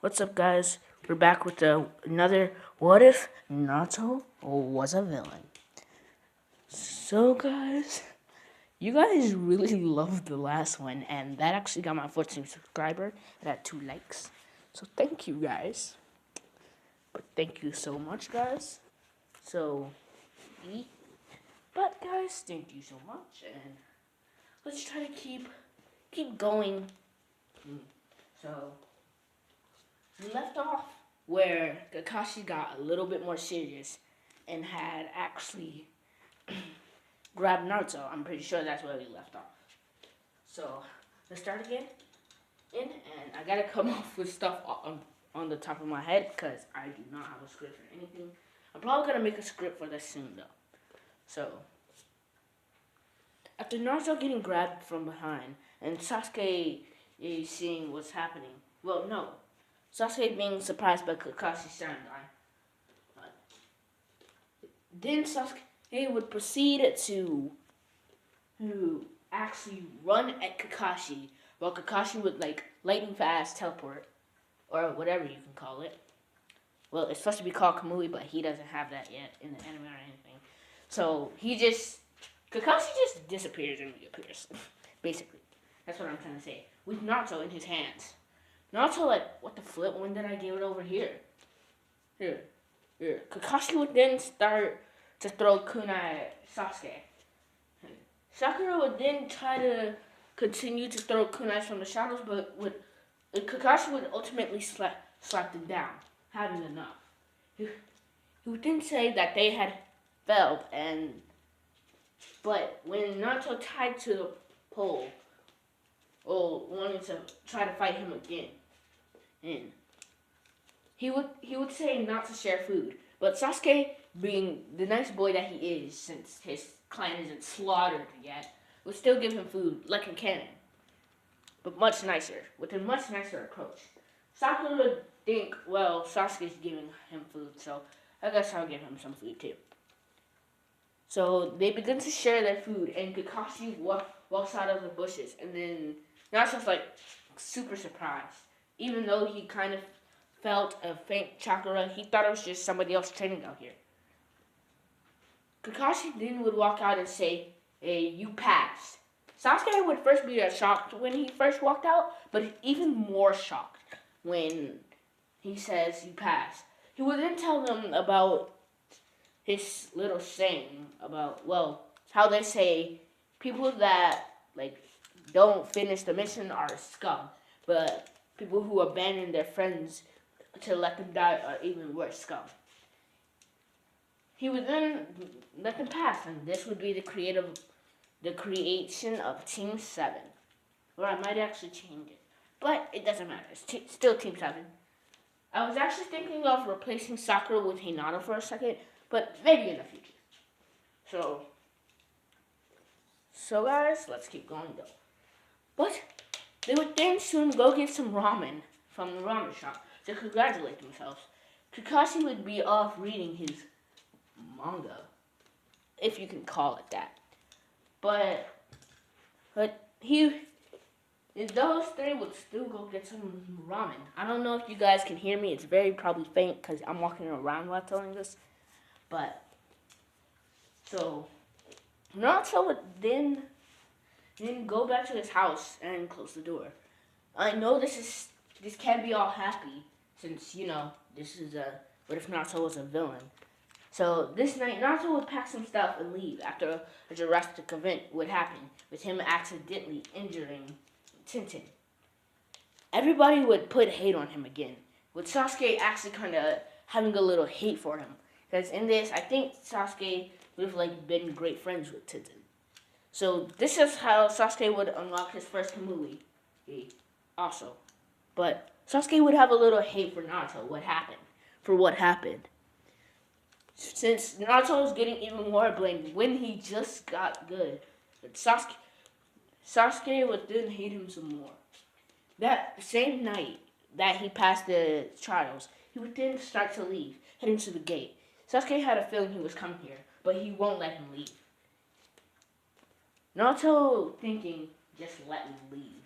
What's up, guys? We're back with another What If Naruto Was a Villain. So, guys, you guys really loved the last one, and that actually got my 14th subscriber. It had 2 likes. So, thank you, guys. But thank you so much, guys. So, but guys, thank you so much, and let's try to keep going. So, we left off where Kakashi got a little bit more serious and had actually grabbed Naruto. I'm pretty sure that's where we left off. So, let's start again. And I gotta come off with stuff on the top of my head because I do not have a script or anything. I'm probably gonna make a script for this soon though. So, after Naruto getting grabbed from behind and Sasuke is seeing what's happening, well, no. Sasuke being surprised by Kakashi's Sharingan. Then Sasuke would proceed to actually run at Kakashi, while Kakashi would lightning fast teleport, or whatever you can call it. Well, it's supposed to be called Kamui, but he doesn't have that yet in the anime or anything. So Kakashi just disappears and reappears. Basically, that's what I'm trying to say. With Naruto in his hands. Naruto what the flip? When did I give it over here? Here. Kakashi would then start to throw kunai at Sasuke. Sakura would then try to continue to throw kunais from the shadows, but Kakashi would ultimately slap them down, having enough. He would then say that they had failed, but when Naruto tied to the pole, wanted to try to fight him again, and he would say not to share food, but Sasuke, being the nice boy that he is, since his clan isn't slaughtered yet, would still give him food like in canon, but much nicer, with a much nicer approach. Sakura would think, well, Sasuke's giving him food, so I guess I'll give him some food too. So they begin to share their food, and Kakashi walks out of the bushes, and then Naruto's super surprised. Even though he kind of felt a faint chakra, he thought it was just somebody else training out here. Kakashi then would walk out and say, "Hey, you passed." Sasuke would first be shocked when he first walked out, but even more shocked when he says, "You passed." He would then tell them about his little saying about, how they say people that don't finish the mission are scum, but people who abandon their friends to let them die are even worse scum. He would then let them pass, and this would be the creation of Team 7. Or I might actually change it, but it doesn't matter. It's still Team 7. I was actually thinking of replacing Sakura with Hinata for a second, but maybe in the future. So guys, let's keep going though. But they would then soon go get some ramen from the ramen shop to congratulate themselves. Kakashi would be off reading his manga, if you can call it that. But those three would still go get some ramen. I don't know if you guys can hear me. It's very probably faint because I'm walking around while telling this. But, so, Naruto would then go back to his house and close the door. I know this can't be all happy since, this is what if Naruto was a villain. So this night, Naruto would pack some stuff and leave after a drastic event would happen with him accidentally injuring Tintin. Everybody would put hate on him again, with Sasuke actually kind of having a little hate for him. Because in this, I think Sasuke would have been great friends with Tintin. So this is how Sasuke would unlock his first Kamui. Also. But Sasuke would have a little hate for Naruto, what happened. Since Naruto was getting even more blamed when he just got good, Sasuke would then hate him some more. That same night that he passed the trials, he would then start to leave, heading to the gate. Sasuke had a feeling he was coming here, but he won't let him leave. Naruto thinking, just let me leave.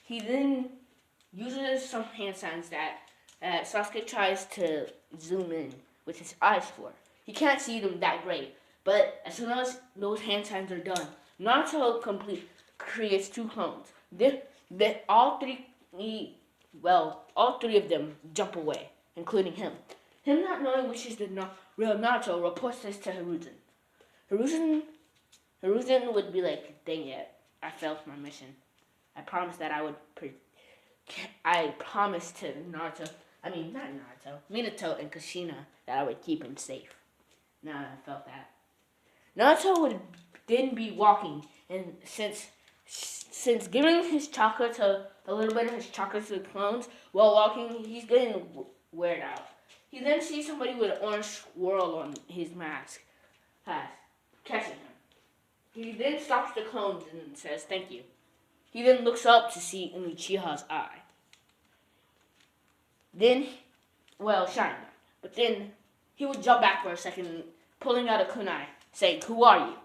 He then uses some hand signs that Sasuke tries to zoom in with his eyes for. He can't see them that great, but as soon as those hand signs are done, Naruto creates two clones. All all three of them jump away, including him. Him not knowing which is the real Naruto reports this to Hiruzen. Hiruzen would be like, dang it, I failed my mission. I promised that I promised to Naruto, not Naruto, Minato and Kushina that I would keep him safe. Now I felt that. Naruto would then be walking, and since giving his chakra to a little bit of his chakra to the clones while walking, he's getting weird out. He then sees somebody with an orange swirl on his mask, catching him. He then stops the clones and says, "Thank you." He then looks up to see Uchiha's eye. Then, shining. But then he would jump back for a second, pulling out a kunai, saying, "Who are you?"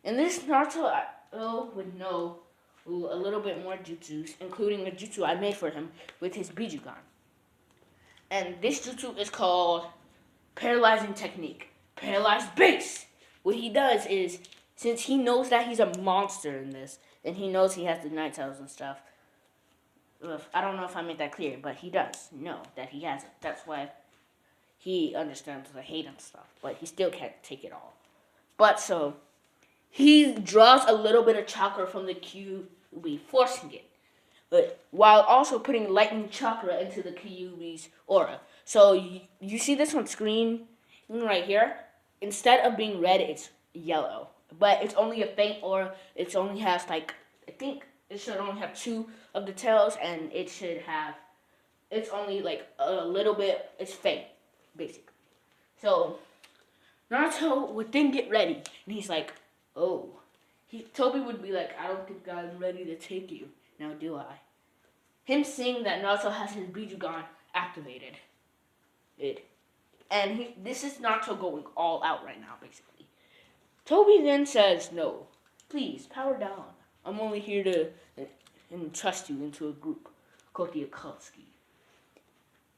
And this Naruto would know a little bit more jutsus, including a jutsu I made for him with his Bijugan. And this jutsu is called Paralyzing Technique. Paralyzed Base! What he does is, since he knows that he's a monster in this, and he knows he has the night tails and stuff, I don't know if I made that clear, but he does know that he has it. That's why he understands the hate and stuff, but he still can't take it all. But so, he draws a little bit of chakra from the Kyuubi, forcing it, but while also putting lightning chakra into the Kyuubi's aura. So you see this on screen right here? Instead of being red, it's yellow. But it's only a faint aura. It only has I think it should only have 2 of the tails, and it's only a little bit, it's faint, basically. So, Naruto would then get ready, and he's like, oh. Toby would be like, I don't think I'm ready to take you. Now do I? Him seeing that Naruto has his Bijugan activated. This is Naruto going all out right now, basically. Toby then says, no, please, power down. I'm only here to entrust you into a group called the Akatsuki.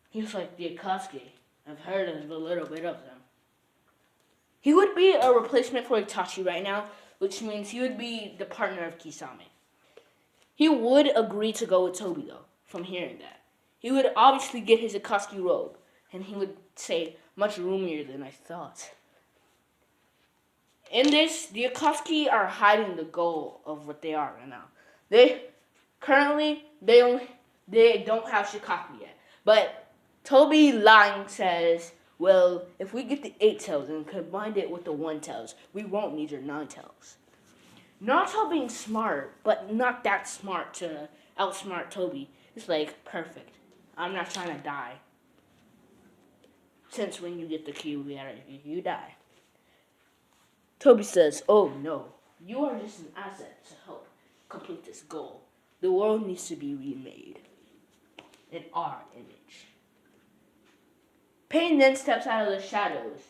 He was like, the Akatsuki, I've heard of a little bit of them. He would be a replacement for Itachi right now, which means he would be the partner of Kisame. He would agree to go with Toby, though, from hearing that. He would obviously get his Akatsuki robe, and he would say, much roomier than I thought. In this, the Akatsuki are hiding the goal of what they are right now. They don't have Shikaku yet. But Toby lying says, well, if we get the 8 tails and combine it with the 1 tails, we won't need your 9 tails. Naruto being smart, but not that smart to outsmart Toby. It's like, perfect. I'm not trying to die. Since when you get the Kyuubi out of you die. Toby says, oh no, you are just an asset to help complete this goal. The world needs to be remade in our image. Pain then steps out of the shadows.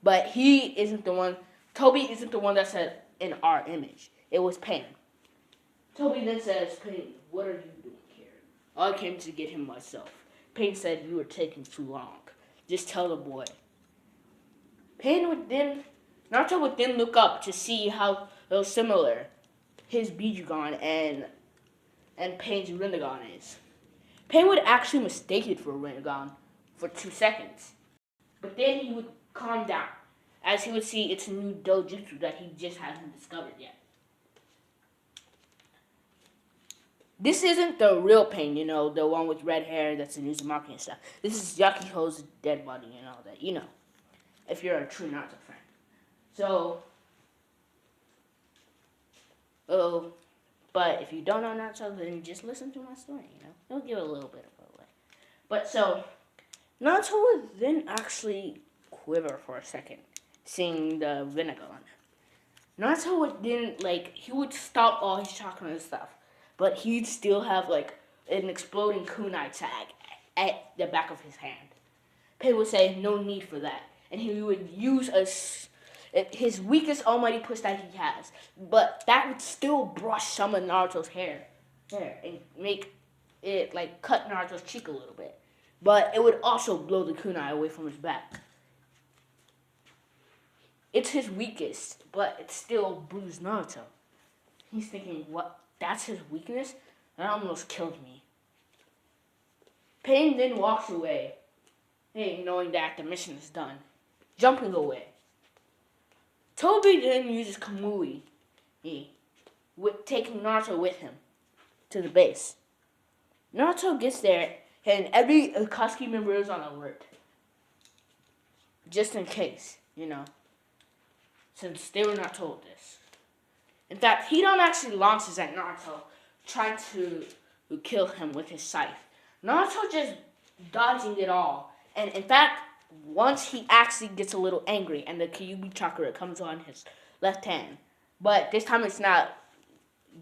But he isn't the one, Toby isn't the one that said in our image. It was Pain. Toby then says, Pain, what are you doing here? I came to get him myself. Pain said, you were taking too long. Just tell the boy. Naruto would then look up to see how similar his Bijugan and Pain's Rinnegan is. Pain would actually mistake it for Rinnegan for 2 seconds. But then he would calm down, as he would see it's a new dojutsu that he just hasn't discovered yet. This isn't the real Pain, the one with red hair that's in Uzumaki and stuff. This is Yakiho's dead body and all that, if you're a true Naruto fan. So, but if you don't know Naruto, then just listen to my story, It'll give a little bit of a way. But so, Naruto would then actually quiver for a second, seeing the Rinnegan. Naruto would then, he would stop all his chakra and stuff, but he'd still have, an exploding kunai tag at the back of his hand. Pain would say, no need for that. And he would use his weakest almighty push that he has. But that would still brush some of Naruto's hair and make it like cut Naruto's cheek a little bit. But it would also blow the kunai away from his back. It's his weakest, but it still bruised Naruto. He's thinking, what? That's his weakness? That almost killed me. Pain then walks away, knowing that the mission is done, jumping away. Toby then uses Kamui, taking Naruto with him to the base. Naruto gets there, and every Akatsuki member is on alert. Just in case, since they were not told this. In fact, Hidan actually launches at Naruto, trying to kill him with his scythe. Naruto just dodging it all. And in fact, once he actually gets a little angry and the Kyuubi chakra comes on his left hand. But this time it's not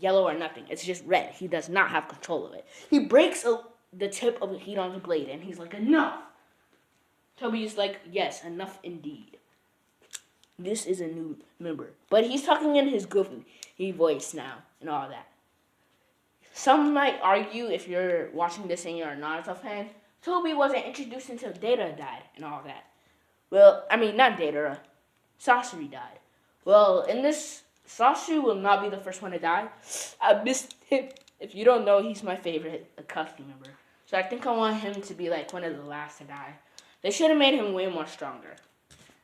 yellow or nothing. It's just red. He does not have control of it. He breaks the tip of Hidan's blade and he's like, enough! Toby's like, yes, enough indeed. This is a new member. But he's talking in his goofy voice now and all that. Some might argue, if you're watching this and you're a Naruto fan, Toby wasn't introduced until Data died and all that. Well, I mean, not Data, Sasori died. Well, in this, Sasori will not be the first one to die. I missed him. If you don't know, he's my favorite Akatsuki member. So I think I want him to be like one of the last to die. They should have made him way more stronger.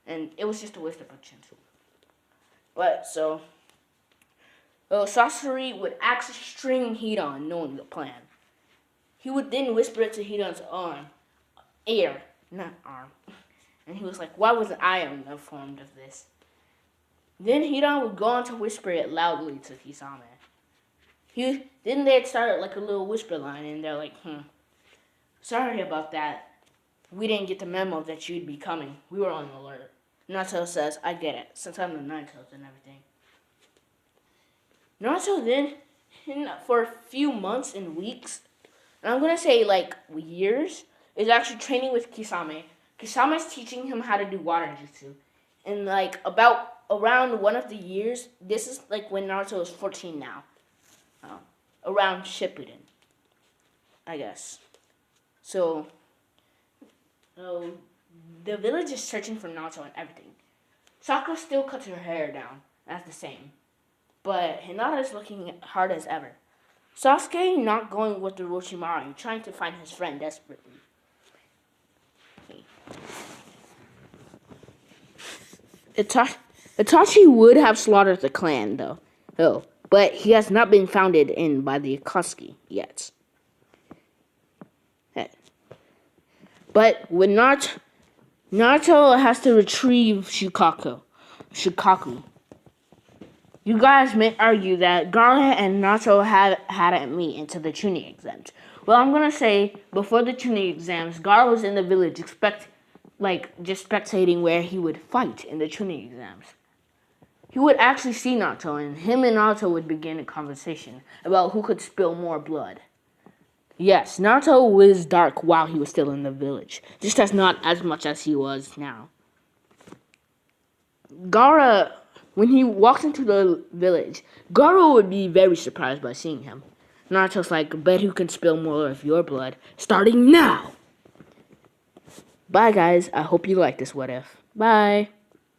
And it was just a waste of potential. But, Sasori would actually string Hidan, knowing the plan. He would then whisper it to Hidan's ear, not arm. And he was like, why wasn't I informed of this? Then Hidan would go on to whisper it loudly to Kisame. Then they'd start like a little whisper line, and they're like, sorry about that. We didn't get the memo that you'd be coming. We were on alert. Naruto says, I get it, since I'm the Ninetales and everything. Naruto then, for a few months and weeks, and I'm going to say like years, is actually training with Kisame. Kisame's teaching him how to do water jutsu. And like around one of the years, this is like when Naruto is 14 now. Around Shippuden, I guess. So, the village is searching for Naruto and everything. Sakura still cuts her hair down. That's the same. But Hinata is looking hard as ever. Sasuke not going with the Orochimaru, trying to find his friend desperately. Itachi would have slaughtered the clan, though. But he has not been founded in by the Akatsuki yet. But when Naruto has to retrieve Shukaku. You guys may argue that Gaara and Naruto hadn't meet until the Chunin exams. Well, I'm gonna say before the Chunin exams, Gaara was in the village, just spectating where he would fight in the Chunin exams. He would actually see Naruto, and him and Naruto would begin a conversation about who could spill more blood. Yes, Naruto was dark while he was still in the village, just not as much as he was now. Gaara, when he walks into the village, Gaara would be very surprised by seeing him. Naruto's like, bet who can spill more of your blood, starting now! Bye guys, I hope you like this what if. Bye!